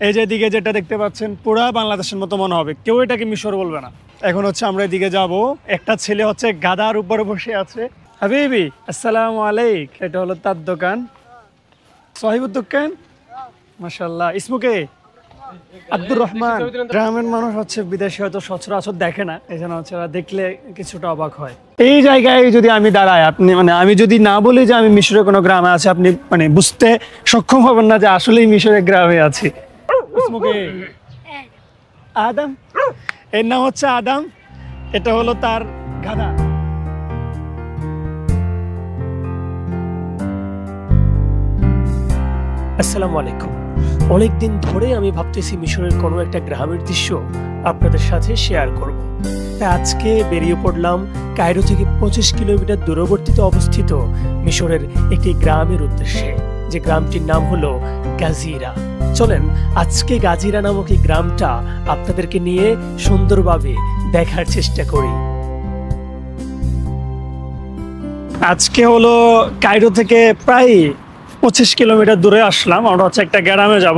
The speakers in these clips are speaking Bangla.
এই যে দিকে যেটা দেখতে পাচ্ছেন পুরা বাংলাদেশের মতো মনে হবে, কেউ এটাকে মিশর বলবে না। এখন হচ্ছে আমরা এদিকে যাব, একটা ছেলে হচ্ছে গাধার উপরে বসে আছে। হাবিবি আসসালামু আলাইক, এটা হলো তার দোকান, সাহিবুদ দোকান। মাশাআল্লাহ, ইসমুকে আব্দুর রহমান। গ্রামের মানুষ হচ্ছে বিদেশে হয়তো সচরাচর দেখে না, এই জন্য হচ্ছে দেখলে কিছুটা অবাক হয়। এই জায়গায় যদি আমি দাঁড়াই, আপনি আমি যদি না বলি যে আমি মিশরের কোনো গ্রামে আছি, আপনি বুঝতে সক্ষম হবেন না যে আসলেই মিশরের গ্রামে আছি। ইসমুকে আদম, এর নাম হচ্ছে আদম, এটা হলো তার গাধা। আসসালামু আলাইকুম। অনেকদিন ধরে আমি ভাবতেছি মিশরের কোনো একটা গ্রামের দৃশ্য আপনাদের সাথে শেয়ার করব। তাই আজকে বেরিয়ে পড়লাম কায়রো থেকে 25 কিলোমিটার দূরবর্তীতে অবস্থিত মিশরের একটি গ্রামের উদ্দেশ্যে, যে গ্রামটির নাম হলো গাজিরা। চলেন আজকে গাজিরা নামক এই গ্রামটা আপনাদেরকে নিয়ে সুন্দরভাবে দেখার চেষ্টা করি। আজকে হলো কায়রো থেকে প্রায় 25 কিলোমিটার দূরে আসলাম। আমরা হচ্ছে একটা গ্রামে যাব।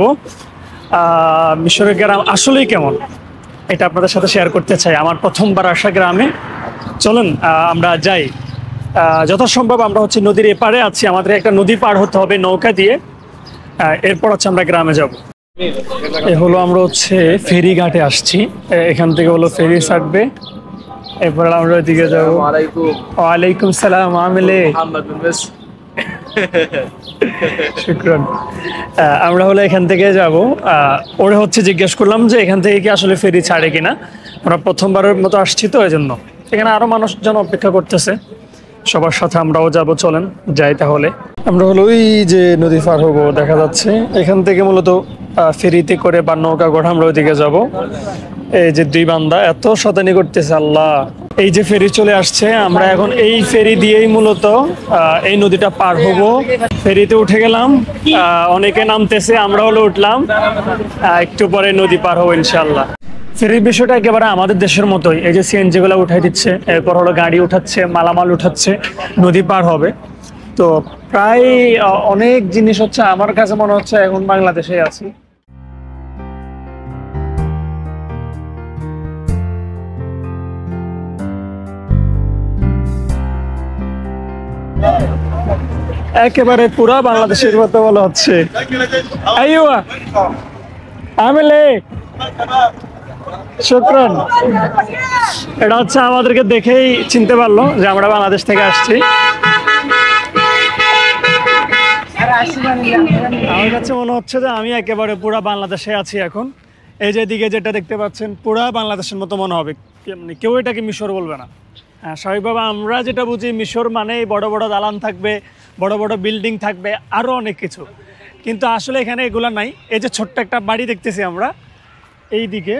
মিশরের গ্রাম আসলেই কেমন এটা আপনাদের সাথে শেয়ার করতে চাই, আমার প্রথমবার আসা গ্রামে। চলুন আমরা যাই। যথাসম্ভব আমরা হচ্ছে নদীর এপারে আছি, আমাদের একটা নদী পার হতে হবে নৌকা দিয়ে, এরপর হচ্ছে আমরা গ্রামে যাব। এ হলো আমরা হচ্ছে ফেরি ঘাটে আসছি, এখান থেকে হলো ফেরি ছাড়বে, এরপর আমরা ওইদিকে যাবো। ওয়ালাইকুম সালাম। আমিলে শুকরান। আমরা হলো এখান থেকে যাব। ওরা হচ্ছে জিজ্ঞেস করলাম যে এখান থেকে কি আসলে ফেরি ছাড়ে কিনা, আমরা প্রথমবারের মতো আসছি তো এই জন্য। এখানে আরো মানুষজন অপেক্ষা করতেছে, সবার সাথে আমরাও যাব। চলেন যাই তাহলে। আমরা হলো ওই যে নদী পার হবো, দেখা যাচ্ছে এখান থেকে মূলত ফেরিতে করে বা নৌকা করে আমরা ওইদিকে যাব। এই যে দুই বান্দা এত শতানি করতেছে, আল্লাহ। এই যে ফেরি চলে আসছে, আমরা এখন এই ফেরি দিয়েই মূলত এই নদীটা পার হব। ফেরিতে উঠে গেলাম, অনেকে নামতেছে, আমরা হলো উঠলাম, একটু পরে নদী পার হবো ইনশাল্লাহ। ফেরির বিষয়টা একেবারে আমাদের দেশের মতোই, এই যে সিএনজি গুলা উঠাই দিচ্ছে, এরপর হলো গাড়ি উঠাচ্ছে, মালামাল উঠাচ্ছে, নদী পার হবে। তো প্রায় অনেক জিনিস হচ্ছে, আমার কাছে মনে হচ্ছে এখন বাংলাদেশে আছি। একেবারে পুরা বাংলাদেশের মতো বলা হচ্ছে। আইয়ুয়া আমিলে শুকরান। এটা হচ্ছে আমাদেরকে দেখেই চিনতে পারলো যে আমরা বাংলাদেশ থেকে আসছি। আমার কাছে মনে হচ্ছে যে আমি একেবারে পুরা বাংলাদেশে আছি এখন। এই যে দিকে যেটা দেখতে পাচ্ছেন পুরা বাংলাদেশের মতো মনে হবে, কেউ এটাকে মিশর বলবে না। স্বাভাবিকভাবে আমরা যেটা বুঝি মিশর মানে বড় বড় দালান থাকবে, বড় বড় বিল্ডিং থাকবে, আরও অনেক কিছু, কিন্তু আসলে এখানে এগুলো নাই। এই যে ছোট্ট একটা বাড়ি দেখতেছি আমরা এই দিকে,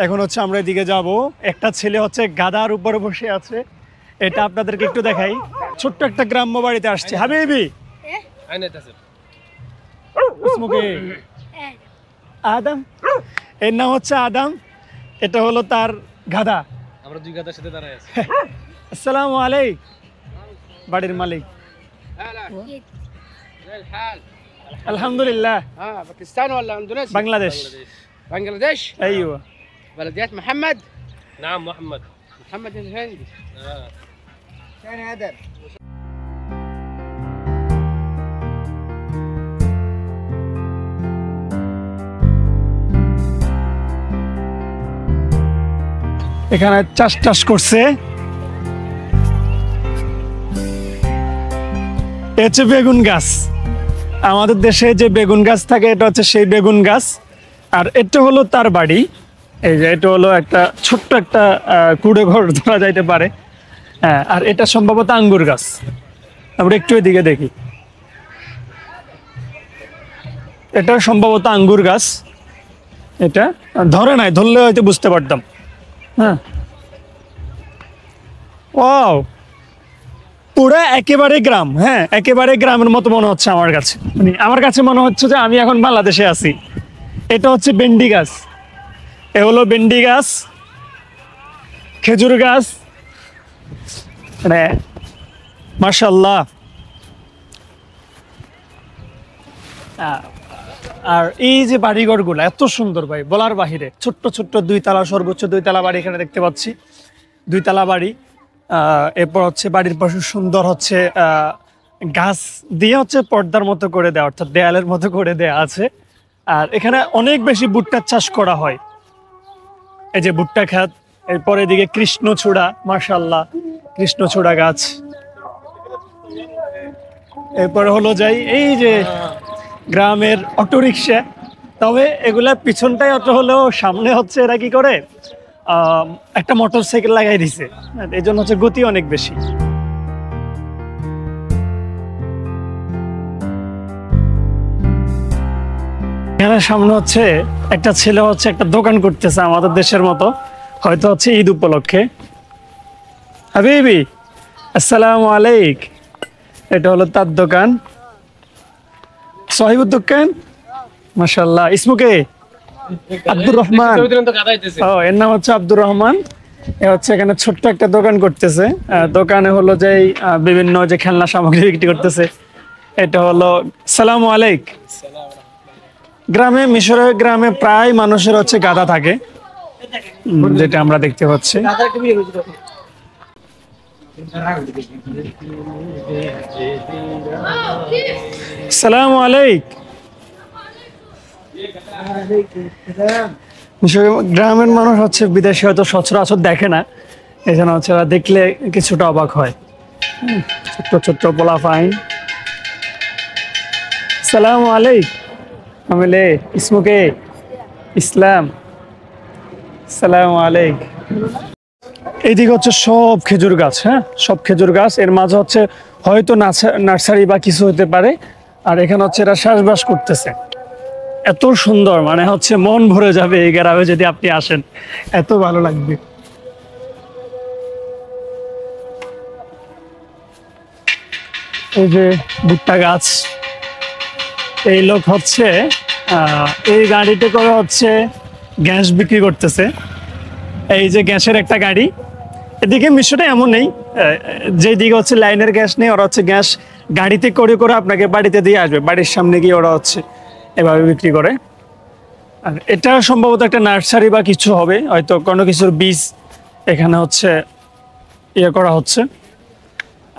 এখন হচ্ছে আমরা এদিকে যাব। একটা ছেলে হচ্ছে গাধার উপরে বসে আছে, এটা আপনাদেরকে একটু দেখাই। ছোট্ট একটা গ্রাম্য বাড়িতে আসছে। হাবিবি আদম, এর নাম হচ্ছে আদম, এটা হলো তার গাধা। আমরা দুই গাধার সাথে দাঁড়ায় আছি। আসসালামু আলাইকুম। বাড়ির মালিক। আলহামদুলিল্লাহ। باكستان ولا اندونيسيا؟ বাংলাদেশ। بنغلاديش؟ ايوه. بلديات محمد؟ نعم محمد الهندي. ثاني هدر. এখানে চাষ করছে, হচ্ছে বেগুন গাছ। আমাদের দেশে যে বেগুন গাছ থাকে এটা হচ্ছে সেই বেগুন গাছ। আর এটা হলো তার বাড়ি। এই যে এটা হলো একটা ছোট্ট একটা কুড়ে ঘর ধরা যাইতে পারে। হ্যাঁ, আর এটা সম্ভবত আঙ্গুর গাছ। আমরা একটু এদিকে দেখি, এটা সম্ভবত আঙ্গুর গাছ। এটা ধরে নাই, ধরলে হয়তো বুঝতে পারতাম। হ্যাঁ, ওয়াও, পুরা একেবারে গ্রাম। হ্যাঁ, একেবারে গ্রামের মতো মনে হচ্ছে আমার কাছে। আমার কাছে মনে হচ্ছে যে আমি এখন বাংলাদেশে আছি। এটা হচ্ছে ভেন্ডি গাছ, এ হলো ভেন্ডি গাছ, খেজুর গাছ, মানে মাশাআল্লাহ। আর এই যে বাড়িঘরগুলো এত সুন্দর ভাই, বলার বাহিরে। ছোট্ট ছোট্ট 2 তলা, সর্বোচ্চ 2 তলা বাড়ি এখানে দেখতে পাচ্ছি। 2 তলা বাড়ি। এরপর হচ্ছে বাড়ির পাশে সুন্দর হচ্ছে গাছ দিয়ে হচ্ছে পর্দার মতো করে দেওয়া, অর্থাৎ দেয়ালের মতো করে দেওয়া আছে। আর এখানে অনেক বেশি ভুট্টার চাষ করা হয়। এই যে ভুট্টা ক্ষেত, এরপর এদিকে কৃষ্ণচূড়া, মাশাআল্লাহ কৃষ্ণচূড়া গাছ। এরপরে হলো যাই এই যে গ্রামের অটোরিকশা, তবে এগুলা পিছনটাই অটো হলেও সামনে হচ্ছে এরা কি করে একটা মোটর সাইকেল লাগাই দিছে, এই জন্য হচ্ছে গতি অনেক বেশি। এখানে সামনে হচ্ছে একটা ছেলে হচ্ছে একটা দোকান করতেছে আমাদের দেশের মতো, হয়তো হচ্ছে ঈদ উপলক্ষে। হাবিবি আসসালামু আলাইক, এটা হলো তার দোকান, সাহিবুদ দোকান। মাশাআল্লাহ, ইসমুকে আব্দুর রহমান। ও, এর নাম হচ্ছে আব্দুর রহমান। এ হচ্ছে এখানে ছোট্ট একটা দোকান করতেছে। দোকানে হলো যে বিভিন্ন যে খেলনা সামগ্রী বিক্রি করতেছে। এটা হলো সালামু আলাইক। গ্রামে, মিশরের গ্রামে প্রায় মানুষের হচ্ছে গাধা থাকে, যেটা আমরা দেখতে পাচ্ছি। সালামু আলাইক। গ্রামের মানুষ হচ্ছে বিদেশে হয়তো সচরাচর দেখে না, এই জন্য হচ্ছে দেখলে কিছুটা অবাক হয়। ছোট্ট ছোট্ট পোলা ফাইন। সালামু আলাইক। আমিলে ইসমুকে ইসলাম। সালামু আলাইক। এইদিকে হচ্ছে সব খেজুর গাছ, হ্যাঁ সব খেজুর গাছ। এর মাঝে হচ্ছে হয়তো নার্সারি বা কিছু হতে পারে। আর এখানে হচ্ছে এরা চাষবাস করতেছে। এত সুন্দর, মানে হচ্ছে মন ভরে যাবে এই গ্রামে যদি আপনি আসেন, এত ভালো লাগবে। এই যে ভুট্টা গাছ, এই লোক হচ্ছে এই গাড়িতে করে হচ্ছে গ্যাস বিক্রি করতেছে। এই যে গ্যাসের একটা গাড়ি, এদিকে মিশরে এমন নেই, যেদিকে হচ্ছে লাইনের গ্যাস নেই, ওরা হচ্ছে গ্যাস গাড়িতে করে করে আপনাকে বাড়িতে দিয়ে আসবে, বাড়ির সামনে গিয়ে ওরা হচ্ছে এভাবে বিক্রি করে। আর এটা সম্ভবত একটা নার্সারি বা কিছু হবে, হয়তো কোনো কিছুর বীজ এখানে হচ্ছে ইয়ে করা হচ্ছে।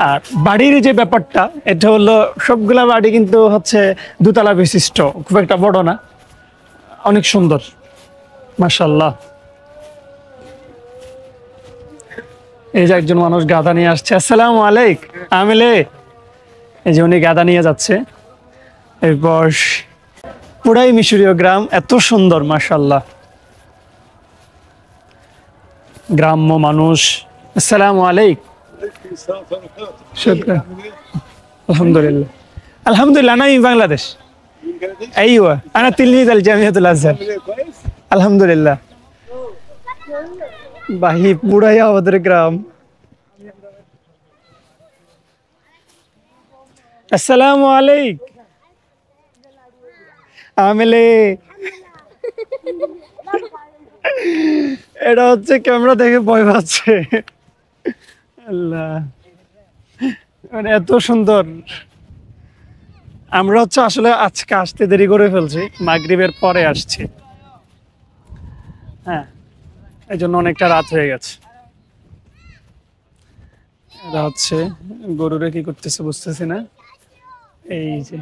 আর বাড়ির যে ব্যাপারটা, এটা হলো সবগুলা বাড়ি কিন্তু হচ্ছে 2 তলা বিশিষ্ট, খুব একটা বড় না, অনেক সুন্দর মাশাআল্লাহ। এই যে একজন মানুষ গাধা নিয়ে আসছে। আসসালামু আলাইক। আমিলে, এই যে উনি গাধা নিয়ে যাচ্ছে। এরপর পুরাই মিশরীয় গ্রাম, এত সুন্দর মাশাআল্লাহ, গ্রাম্য মানুষ। আসসালামু আলাইক। শুকরান। আলহামদুলিল্লাহ। আলহামদুলিল্লাহ, أنا من بنغلاديش. أيوة أنا تلميذ الجامعة الأزهر. আলহামদুলিল্লাহ। ভাই পুরাই আমাদের গ্রাম। আসসালামু আলাইক। আমিলে, এটা হচ্ছে ক্যামেরা দেখে ভয় পাচ্ছে। আল্লাহ, মানে এত সুন্দর। আমরা হচ্ছে আসলে আজকে আসতে দেরি করে ফেলছি, মাগরিবের পরে আসছি, হ্যাঁ এই জন্য অনেকটা রাত হয়ে গেছে। এটা হচ্ছে গরুরে কি করতেছে বুঝতেছি না। এই যে